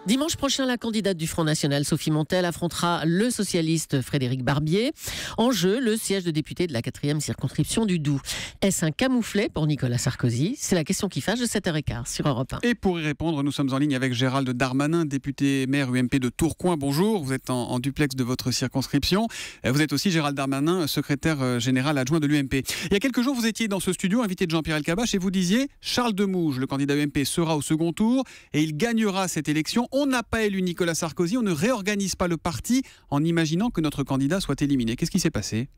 Dimanche prochain, la candidate du Front National, Sophie Montel, affrontera le socialiste Frédéric Barbier. En jeu, le siège de député de la 4e circonscription du Doubs. Est-ce un camouflet pour Nicolas Sarkozy? C'est la question qui fâche de 7h15 sur Europe 1. Et pour y répondre, nous sommes en ligne avec Gérald Darmanin, député maire UMP de Tourcoing. Bonjour, vous êtes en duplex de votre circonscription. Vous êtes aussi Gérald Darmanin, secrétaire général adjoint de l'UMP. Il y a quelques jours, vous étiez dans ce studio, invité de Jean-Pierre Elkabbach, et vous disiez « Charles Demouge, le candidat UMP, sera au second tour et il gagnera cette élection. On n'a pas élu Nicolas Sarkozy, on ne réorganise pas le parti en imaginant que notre candidat soit éliminé. » Qu'est-ce qui s'est passé ?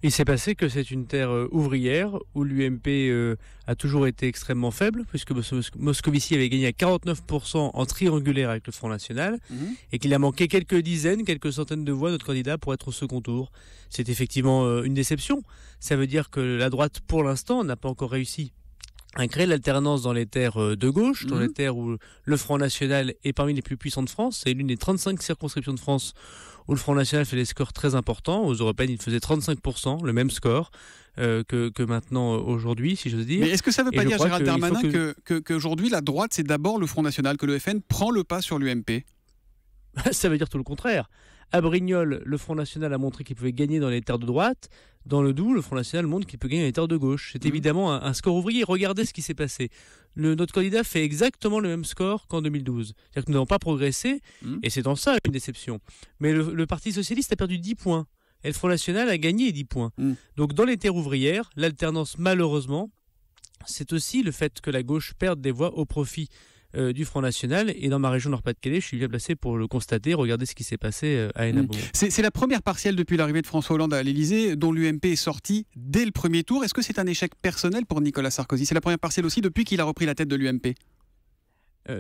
Il s'est passé que c'est une terre ouvrière où l'UMP a toujours été extrêmement faible, puisque Moscovici avait gagné à 49% en triangulaire avec le Front National, et qu'il a manqué quelques centaines de voix, notre candidat, pour être au second tour. C'est effectivement une déception. Ça veut dire que la droite, pour l'instant, n'a pas encore réussi à créer l'alternance dans les terres de gauche, dans les terres où le Front National est parmi les plus puissants de France. C'est l'une des 35 circonscriptions de France où le Front National fait des scores très importants. Aux européennes, il faisait 35%, le même score que maintenant aujourd'hui, si j'ose dire. Mais est-ce que ça ne veut pas dire, Gérald Darmanin, qu'aujourd'hui, la droite, c'est d'abord le Front National, que le FN prend le pas sur l'UMP ? Ça veut dire tout le contraire. À Brignoles, le Front National a montré qu'il pouvait gagner dans les terres de droite. Dans le Doubs, le Front National montre qu'il peut gagner dans les terres de gauche. C'est évidemment un score ouvrier. Regardez ce qui s'est passé. Notre candidat fait exactement le même score qu'en 2012. C'est-à-dire que nous n'avons pas progressé, et c'est en ça une déception. Mais le Parti Socialiste a perdu 10 points. Et le Front National a gagné 10 points. Donc dans les terres ouvrières, l'alternance, malheureusement, c'est aussi le fait que la gauche perde des voix au profit du Front National. Et dans ma région Nord-Pas-de-Calais, je suis bien placé pour le constater. Regardez ce qui s'est passé à Hénin-Beaumont. C'est la première partielle depuis l'arrivée de François Hollande à l'Élysée dont l'UMP est sorti dès le premier tour. Est-ce que c'est un échec personnel pour Nicolas Sarkozy ? C'est la première partielle aussi depuis qu'il a repris la tête de l'UMP.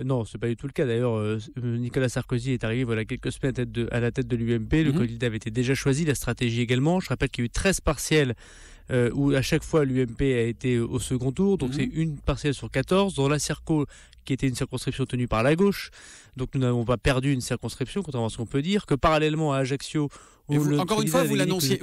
Non, c'est pas du tout le cas. D'ailleurs, Nicolas Sarkozy est arrivé voilà quelques semaines à la tête de l'UMP. Le candidat avait été déjà choisi, la stratégie également. Je rappelle qu'il y a eu 13 partielles où à chaque fois l'UMP a été au second tour. Donc c'est une partielle sur 14. Dans la Circo, qui était une circonscription tenue par la gauche. Donc nous n'avons pas perdu une circonscription, contrairement à ce qu'on peut dire. Que parallèlement à Ajaccio, encore une fois, vous l'annonciez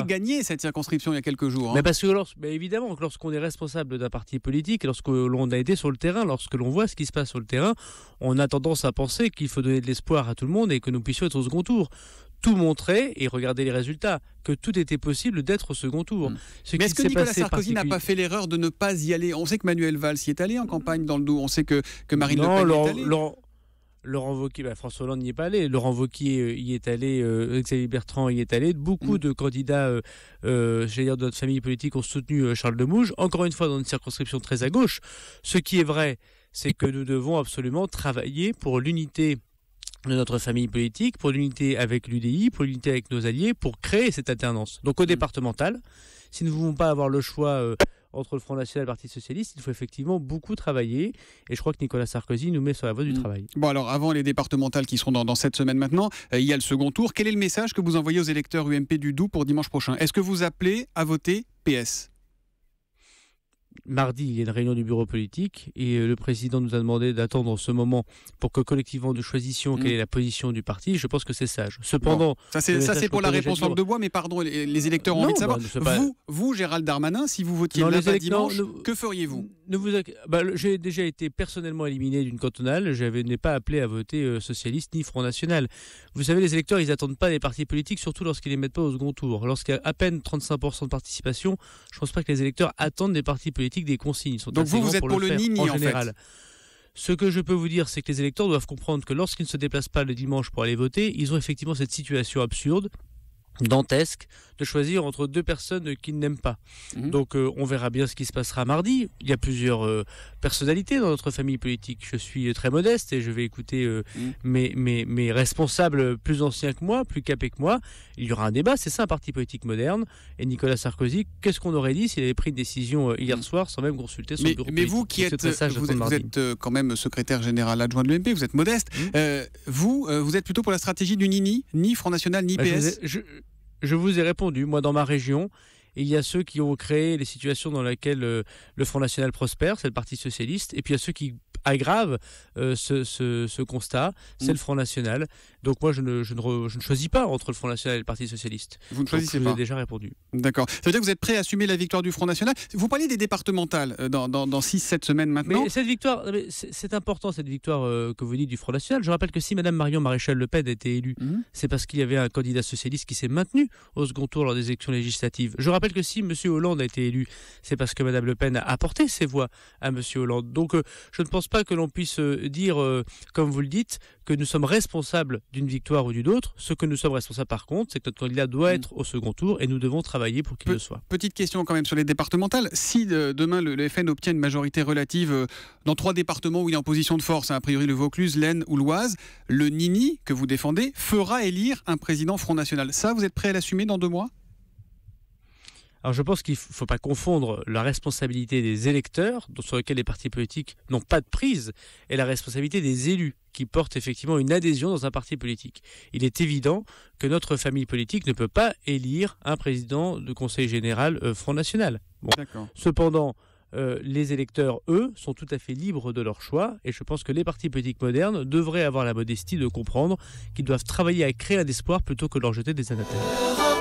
gagner cette circonscription il y a quelques jours. Mais parce que évidemment, lorsqu'on est responsable d'un parti politique, lorsque l'on a été sur le terrain, lorsque l'on voit ce qui se passe sur le terrain, on a tendance à penser qu'il faut donner de l'espoir à tout le monde et que nous puissions être au second tour. Tout montrait, et regardez les résultats, que tout était possible d'être au second tour. Mais est-ce que Nicolas Sarkozy n'a pas fait l'erreur de ne pas y aller ? On sait que Manuel Valls y est allé en campagne dans le Doubs. On sait que Marine Le Pen y est allée. Laurent Wauquiez, François Hollande n'y est pas allé. Laurent Wauquiez y est allé, Xavier Bertrand y est allé. Beaucoup de candidats, de notre famille politique ont soutenu Charles Demouge. Encore une fois, dans une circonscription très à gauche. Ce qui est vrai, c'est que nous devons absolument travailler pour l'unité de notre famille politique, pour l'unité avec l'UDI, pour l'unité avec nos alliés, pour créer cette alternance. Donc au départemental, si nous ne voulons pas avoir le choix entre le Front National et le Parti Socialiste, il faut effectivement beaucoup travailler, et je crois que Nicolas Sarkozy nous met sur la voie du travail. Bon alors, avant les départementales qui seront dans cette semaine maintenant, il y a le second tour. Quel est le message que vous envoyez aux électeurs UMP du Doubs pour dimanche prochain ? Est-ce que vous appelez à voter PS ? Mardi, il y a une réunion du bureau politique et le président nous a demandé d'attendre ce moment pour que collectivement nous choisissions quelle est la position du parti. Je pense que c'est sage. Cependant, ça c'est pour la réponse langue de bois, mais pardon, les électeurs ont envie de savoir. Vous, Gérald Darmanin, si vous votiez là-bas dimanche, que feriez-vous ? J'ai déjà été personnellement éliminé d'une cantonale. Je n'ai pas appelé à voter socialiste ni Front National. Vous savez, les électeurs, ils n'attendent pas les partis politiques, surtout lorsqu'ils ne les mettent pas au second tour. Lorsqu'il y a à peine 35% de participation, je ne pense pas que les électeurs attendent des partis politiques des consignes. Donc vous êtes pour le nini en général. Fait. Ce que je peux vous dire, c'est que les électeurs doivent comprendre que lorsqu'ils ne se déplacent pas le dimanche pour aller voter, ils ont effectivement cette situation absurde, dantesque, de choisir entre deux personnes qu'ils n'aiment pas. Donc on verra bien ce qui se passera mardi. Il y a plusieurs personnalités dans notre famille politique. Je suis très modeste et je vais écouter mes responsables plus anciens que moi, plus capés que moi. Il y aura un débat, c'est ça un parti politique moderne. Et Nicolas Sarkozy, qu'est-ce qu'on aurait dit s'il avait pris une décision hier soir sans même consulter son bureau politique ? Mais vous qui êtes, vous êtes quand même secrétaire général adjoint de l'UMP, vous êtes modeste. Vous êtes plutôt pour la stratégie du ni Front National, ni PS ? Je vous ai répondu. Moi, dans ma région, il y a ceux qui ont créé les situations dans lesquelles le Front National prospère, c'est le Parti Socialiste, et puis il y a ceux qui aggrave ce constat, c'est le Front National. Donc moi, je ne choisis pas entre le Front National et le Parti Socialiste. Vous ne choisissez pas. Je vous ai déjà répondu. D'accord. Ça veut dire que vous êtes prêt à assumer la victoire du Front National. Vous parliez des départementales dans 6-7 semaines maintenant. Mais cette victoire, c'est important, cette victoire que vous dites du Front National. Je rappelle que si Mme Marion Maréchal Le Pen a été élue, c'est parce qu'il y avait un candidat socialiste qui s'est maintenu au second tour lors des élections législatives. Je rappelle que si M. Hollande a été élu, c'est parce que Mme Le Pen a apporté ses voix à M. Hollande. Donc je ne pense pas que l'on puisse dire, comme vous le dites, que nous sommes responsables d'une victoire ou d'une autre. Ce que nous sommes responsables par contre, c'est que notre candidat doit être au second tour et nous devons travailler pour qu'il le soit. Petite question quand même sur les départementales. Si demain le FN obtient une majorité relative dans 3 départements où il est en position de force, a priori le Vaucluse, l'Aisne ou l'Oise, le Nini que vous défendez fera élire un président Front National. Ça, vous êtes prêt à l'assumer dans 2 mois ? Alors je pense qu'il ne faut pas confondre la responsabilité des électeurs, sur lesquels les partis politiques n'ont pas de prise, et la responsabilité des élus, qui portent effectivement une adhésion dans un parti politique. Il est évident que notre famille politique ne peut pas élire un président de conseil général Front National. Bon. Cependant, les électeurs, eux, sont tout à fait libres de leur choix, et je pense que les partis politiques modernes devraient avoir la modestie de comprendre qu'ils doivent travailler à créer un espoir plutôt que de leur jeter des anathèmes.